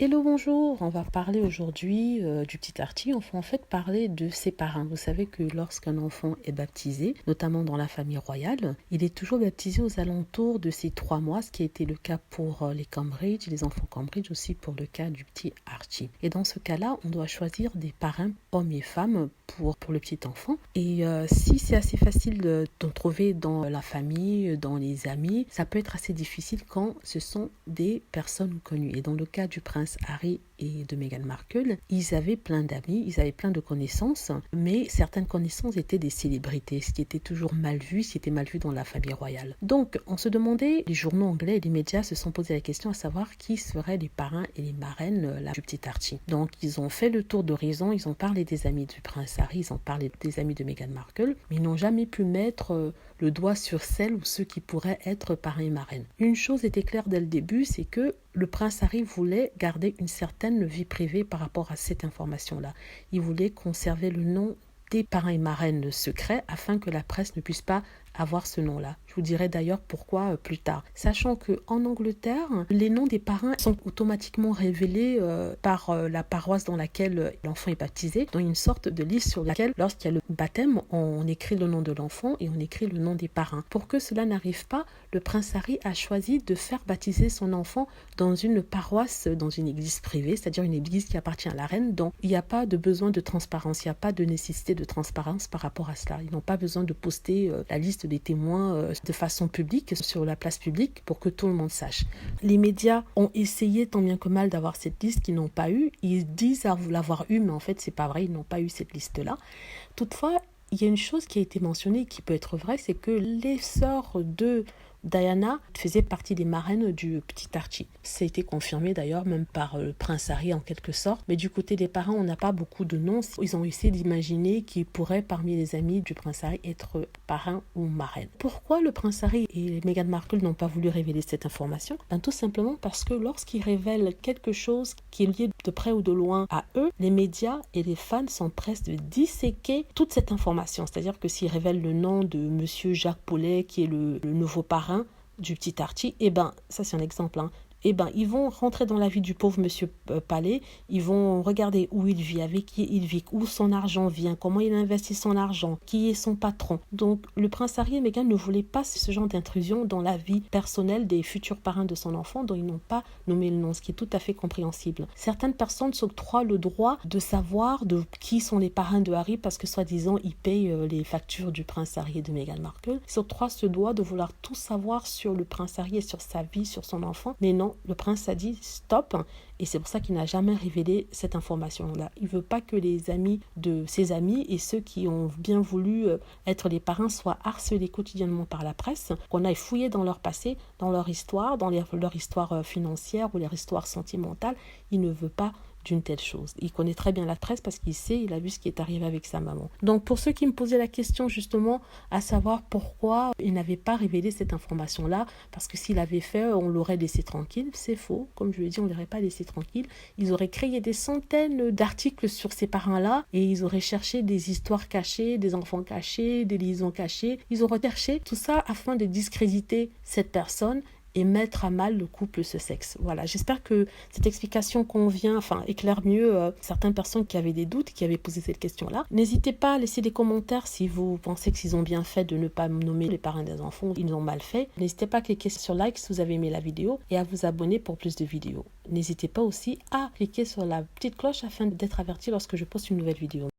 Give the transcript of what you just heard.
Hello, bonjour, on va parler aujourd'hui du petit Archie. On va en fait parler de ses parents. Vous savez que lorsqu'un enfant est baptisé, notamment dans la famille royale, il est toujours baptisé aux alentours de ses 3 mois, ce qui a été le cas pour les Cambridge, les enfants Cambridge, aussi pour le cas du petit Archie. Et dans ce cas-là, on doit choisir des parrains, hommes et femmes, pour le petit enfant. Et si c'est assez facile d'en trouver dans la famille, dans les amis, ça peut être assez difficile quand ce sont des personnes connues. Et dans le cas du prince Harry et de Meghan Markle, ils avaient plein d'amis, ils avaient plein de connaissances, mais certaines connaissances étaient des célébrités, ce qui était toujours mal vu, ce qui était mal vu dans la famille royale. Donc, on se demandait, les journaux anglais et les médias se sont posés la question à savoir qui seraient les parrains et les marraines du petit Archie. Donc, ils ont fait le tour d'horizon, ils ont parlé des amis du prince Harry, ils ont parlé des amis de Meghan Markle, mais ils n'ont jamais pu mettre le doigt sur celles ou ceux qui pourraient être parrains et marraines. Une chose était claire dès le début, c'est que le prince Harry voulait garder une certaine vie privée par rapport à cette information-là. Il voulait conserver le nom des parrains et marraines secrets afin que la presse ne puisse pas avoir ce nom-là. Je vous dirai d'ailleurs pourquoi plus tard. Sachant qu'en Angleterre, les noms des parrains sont automatiquement révélés par la paroisse dans laquelle l'enfant est baptisé, dans une sorte de liste sur laquelle, lorsqu'il y a le baptême, on écrit le nom de l'enfant et on écrit le nom des parrains. Pour que cela n'arrive pas, le prince Harry a choisi de faire baptiser son enfant dans une paroisse, dans une église privée, c'est-à-dire une église qui appartient à la reine, donc il n'y a pas de besoin de transparence, il n'y a pas de nécessité de transparence par rapport à cela. Ils n'ont pas besoin de poster la liste des témoins de façon publique sur la place publique pour que tout le monde sache. Les médias ont essayé tant bien que mal d'avoir cette liste qu'ils n'ont pas eu. Ils disent l'avoir eu, mais en fait c'est pas vrai, ils n'ont pas eu cette liste-là. Toutefois, il y a une chose qui a été mentionnée qui peut être vraie, c'est que les sœurs de Diana faisait partie des marraines du petit Archie. Ça a été confirmé d'ailleurs même par le prince Harry en quelque sorte. Mais du côté des parents, on n'a pas beaucoup de noms. Ils ont essayé d'imaginer qui pourrait parmi les amis du prince Harry être parrain ou marraine. Pourquoi le prince Harry et Meghan Markle n'ont pas voulu révéler cette information? Tout simplement parce que lorsqu'ils révèlent quelque chose qui est lié de près ou de loin à eux, les médias et les fans s'empressent de disséquer toute cette information. C'est-à-dire que s'ils révèlent le nom de monsieur Jacques Paulet, qui est le nouveau parrain du petit Archie, ça c'est un exemple, ils vont rentrer dans la vie du pauvre monsieur Palais, ils vont regarder où il vit, avec qui il vit, où son argent vient, comment il investit son argent, qui est son patron. Donc le prince Harry et Meghan ne voulaient pas ce genre d'intrusion dans la vie personnelle des futurs parrains de son enfant, dont ils n'ont pas nommé le nom, ce qui est tout à fait compréhensible. Certaines personnes s'octroient le droit de savoir de qui sont les parrains de Harry parce que soi-disant ils payent les factures du prince Harry et de Meghan Markle. Ils s'octroient ce droit de vouloir tout savoir sur le prince Harry et sur sa vie, sur son enfant, mais non, le prince a dit stop et c'est pour ça qu'il n'a jamais révélé cette information-là. Il ne veut pas que les amis de ses amis et ceux qui ont bien voulu être les parrains soient harcelés quotidiennement par la presse, qu'on aille fouiller dans leur passé, dans leur histoire, dans leur histoire financière ou leur histoire sentimentale. Il ne veut pas d'une telle chose. Il connaît très bien la presse parce qu'il sait, il a vu ce qui est arrivé avec sa maman. Donc pour ceux qui me posaient la question justement à savoir pourquoi il n'avait pas révélé cette information-là, parce que s'il avait fait, on l'aurait laissé tranquille, c'est faux. Comme je lui ai dit, on ne l'aurait pas laissé tranquille. Ils auraient créé des centaines d'articles sur ces parrains-là et ils auraient cherché des histoires cachées, des enfants cachés, des liaisons cachées. Ils auraient cherché tout ça afin de discréditer cette personne et mettre à mal le couple ce sexe. Voilà, j'espère que cette explication éclaire mieux certaines personnes qui avaient des doutes, qui avaient posé cette question-là. N'hésitez pas à laisser des commentaires si vous pensez qu'ils ont bien fait de ne pas nommer les parrains des enfants, ils ont mal fait. N'hésitez pas à cliquer sur like si vous avez aimé la vidéo et à vous abonner pour plus de vidéos. N'hésitez pas aussi à cliquer sur la petite cloche afin d'être averti lorsque je poste une nouvelle vidéo.